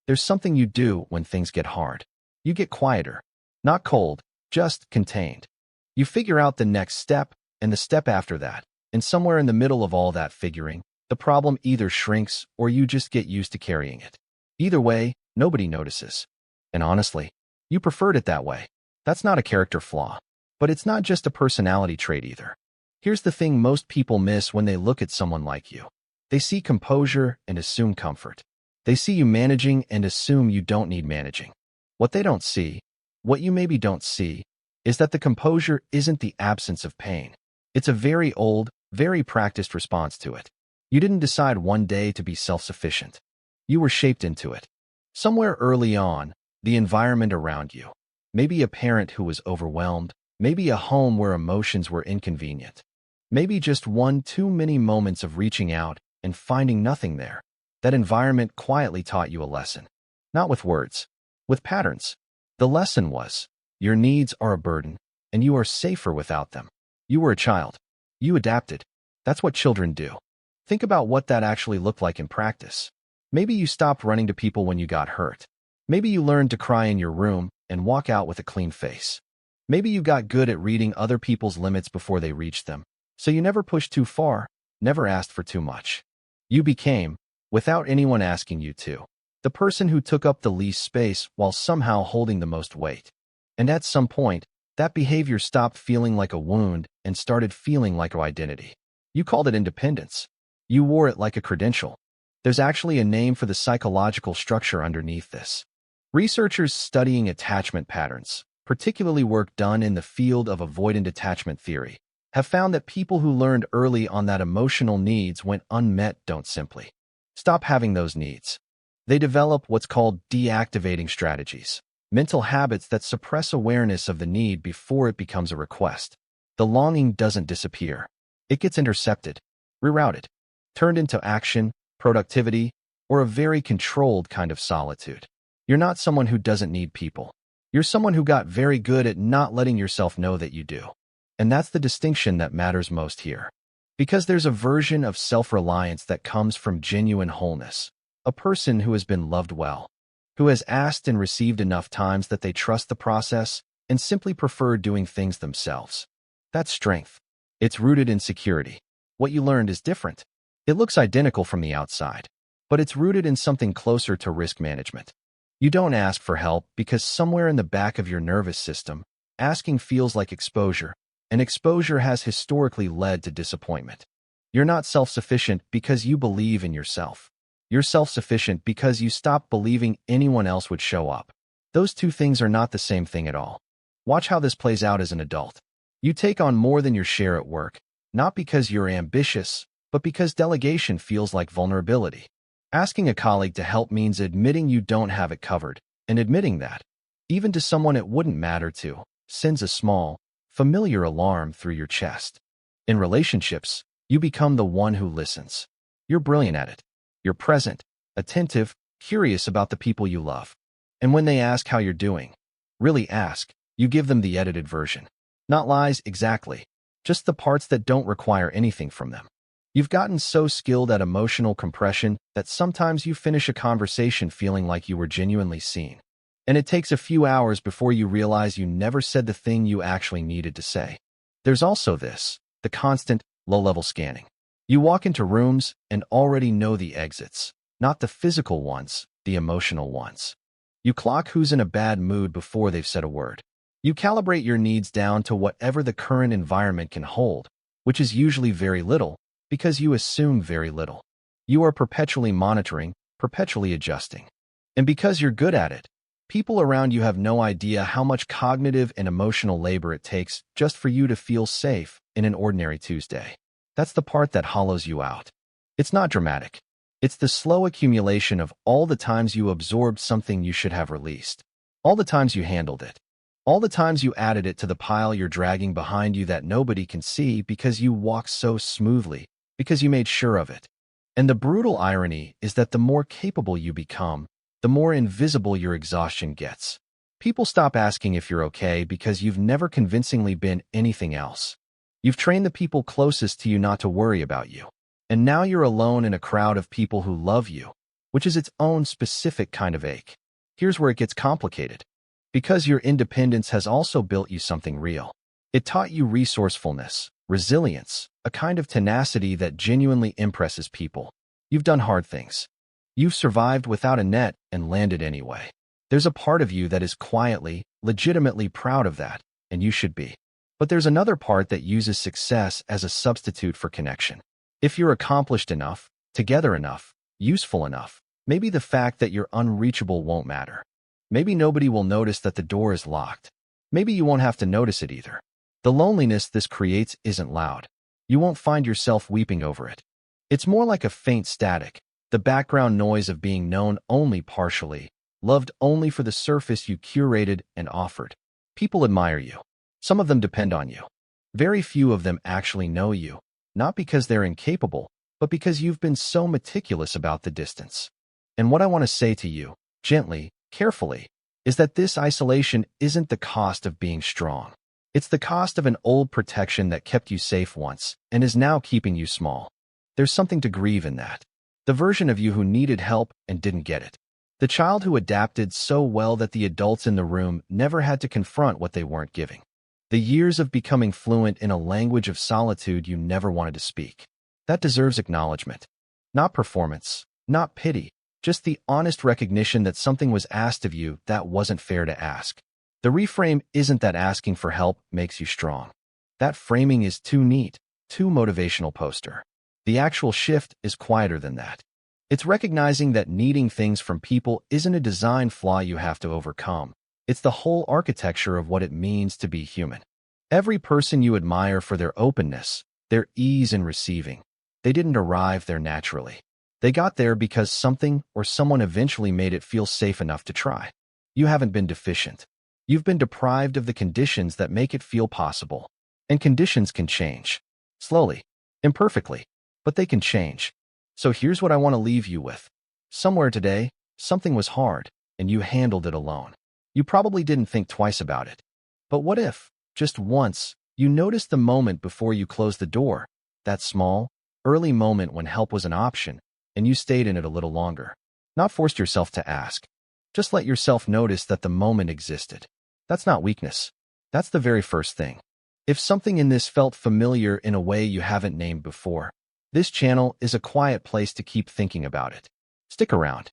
There's something you do when things get hard. You get quieter. Not cold, just contained. You figure out the next step and the step after that, and somewhere in the middle of all that figuring, the problem either shrinks or you just get used to carrying it. Either way, nobody notices. And honestly, you preferred it that way. That's not a character flaw. But it's not just a personality trait either. Here's the thing most people miss when they look at someone like you. They see composure and assume comfort. They see you managing and assume you don't need managing. What they don't see, what you maybe don't see, is that the composure isn't the absence of pain. It's a very old, very practiced response to it. You didn't decide one day to be self-sufficient. You were shaped into it. Somewhere early on, the environment around you. Maybe a parent who was overwhelmed, maybe a home where emotions were inconvenient. Maybe just one too many moments of reaching out and finding nothing there. That environment quietly taught you a lesson. Not with words, with patterns. The lesson was, your needs are a burden, and you are safer without them. You were a child. You adapted. That's what children do. Think about what that actually looked like in practice. Maybe you stopped running to people when you got hurt. Maybe you learned to cry in your room and walk out with a clean face. Maybe you got good at reading other people's limits before they reached them, so you never pushed too far, never asked for too much. You became, without anyone asking you to, the person who took up the least space while somehow holding the most weight. And at some point, that behavior stopped feeling like a wound and started feeling like your identity. You called it independence. You wore it like a credential. There's actually a name for the psychological structure underneath this. Researchers studying attachment patterns, particularly work done in the field of avoidant attachment theory, have found that people who learned early on that emotional needs went unmet don't simply stop having those needs. They develop what's called deactivating strategies, mental habits that suppress awareness of the need before it becomes a request. The longing doesn't disappear. It gets intercepted, rerouted, turned into action, productivity, or a very controlled kind of solitude. You're not someone who doesn't need people. You're someone who got very good at not letting yourself know that you do. And that's the distinction that matters most here. Because there's a version of self-reliance that comes from genuine wholeness. A person who has been loved well, who has asked and received enough times that they trust the process and simply prefer doing things themselves. That's strength. It's rooted in security. What you learned is different. It looks identical from the outside, but it's rooted in something closer to risk management. You don't ask for help because somewhere in the back of your nervous system, asking feels like exposure, and exposure has historically led to disappointment. You're not self-sufficient because you believe in yourself. You're self-sufficient because you stopped believing anyone else would show up. Those two things are not the same thing at all. Watch how this plays out as an adult. You take on more than your share at work, not because you're ambitious, but because delegation feels like vulnerability. Asking a colleague to help means admitting you don't have it covered, and admitting that, even to someone it wouldn't matter to, sends a small, familiar alarm through your chest. In relationships, you become the one who listens. You're brilliant at it. You're present, attentive, curious about the people you love. And when they ask how you're doing, really ask, you give them the edited version. Not lies exactly, just the parts that don't require anything from them. You've gotten so skilled at emotional compression that sometimes you finish a conversation feeling like you were genuinely seen. And it takes a few hours before you realize you never said the thing you actually needed to say. There's also this, the constant, low-level scanning. You walk into rooms and already know the exits, not the physical ones, the emotional ones. You clock who's in a bad mood before they've said a word. You calibrate your needs down to whatever the current environment can hold, which is usually very little, because you assume very little. You are perpetually monitoring, perpetually adjusting. And because you're good at it, people around you have no idea how much cognitive and emotional labor it takes just for you to feel safe in an ordinary Tuesday. That's the part that hollows you out. It's not dramatic. It's the slow accumulation of all the times you absorbed something you should have released. All the times you handled it. All the times you added it to the pile you're dragging behind you that nobody can see because you walk so smoothly, because you made sure of it. And the brutal irony is that the more capable you become, the more invisible your exhaustion gets. People stop asking if you're okay because you've never convincingly been anything else. You've trained the people closest to you not to worry about you. And now you're alone in a crowd of people who love you, which is its own specific kind of ache. Here's where it gets complicated. Because your independence has also built you something real. It taught you resourcefulness, resilience, a kind of tenacity that genuinely impresses people. You've done hard things. You've survived without a net and landed anyway. There's a part of you that is quietly, legitimately proud of that, and you should be. But there's another part that uses success as a substitute for connection. If you're accomplished enough, together enough, useful enough, maybe the fact that you're unreachable won't matter. Maybe nobody will notice that the door is locked. Maybe you won't have to notice it either. The loneliness this creates isn't loud. You won't find yourself weeping over it. It's more like a faint static, the background noise of being known only partially, loved only for the surface you curated and offered. People admire you. Some of them depend on you. Very few of them actually know you, not because they're incapable, but because you've been so meticulous about the distance. And what I want to say to you, gently, carefully, is that this isolation isn't the cost of being strong. It's the cost of an old protection that kept you safe once and is now keeping you small. There's something to grieve in that. The version of you who needed help and didn't get it. The child who adapted so well that the adults in the room never had to confront what they weren't giving. The years of becoming fluent in a language of solitude you never wanted to speak. That deserves acknowledgement. Not performance, not pity, just the honest recognition that something was asked of you that wasn't fair to ask. The reframe isn't that asking for help makes you strong. That framing is too neat, too motivational poster. The actual shift is quieter than that. It's recognizing that needing things from people isn't a design flaw you have to overcome. It's the whole architecture of what it means to be human. Every person you admire for their openness, their ease in receiving, they didn't arrive there naturally. They got there because something or someone eventually made it feel safe enough to try. You haven't been deficient. You've been deprived of the conditions that make it feel possible. And conditions can change. Slowly, imperfectly, but they can change. So here's what I want to leave you with. Somewhere today, something was hard, and you handled it alone. You probably didn't think twice about it. But what if, just once, you noticed the moment before you closed the door, that small, early moment when help was an option, and you stayed in it a little longer? Not forced yourself to ask. Just let yourself notice that the moment existed. That's not weakness. That's the very first thing. If something in this felt familiar in a way you haven't named before, this channel is a quiet place to keep thinking about it. Stick around.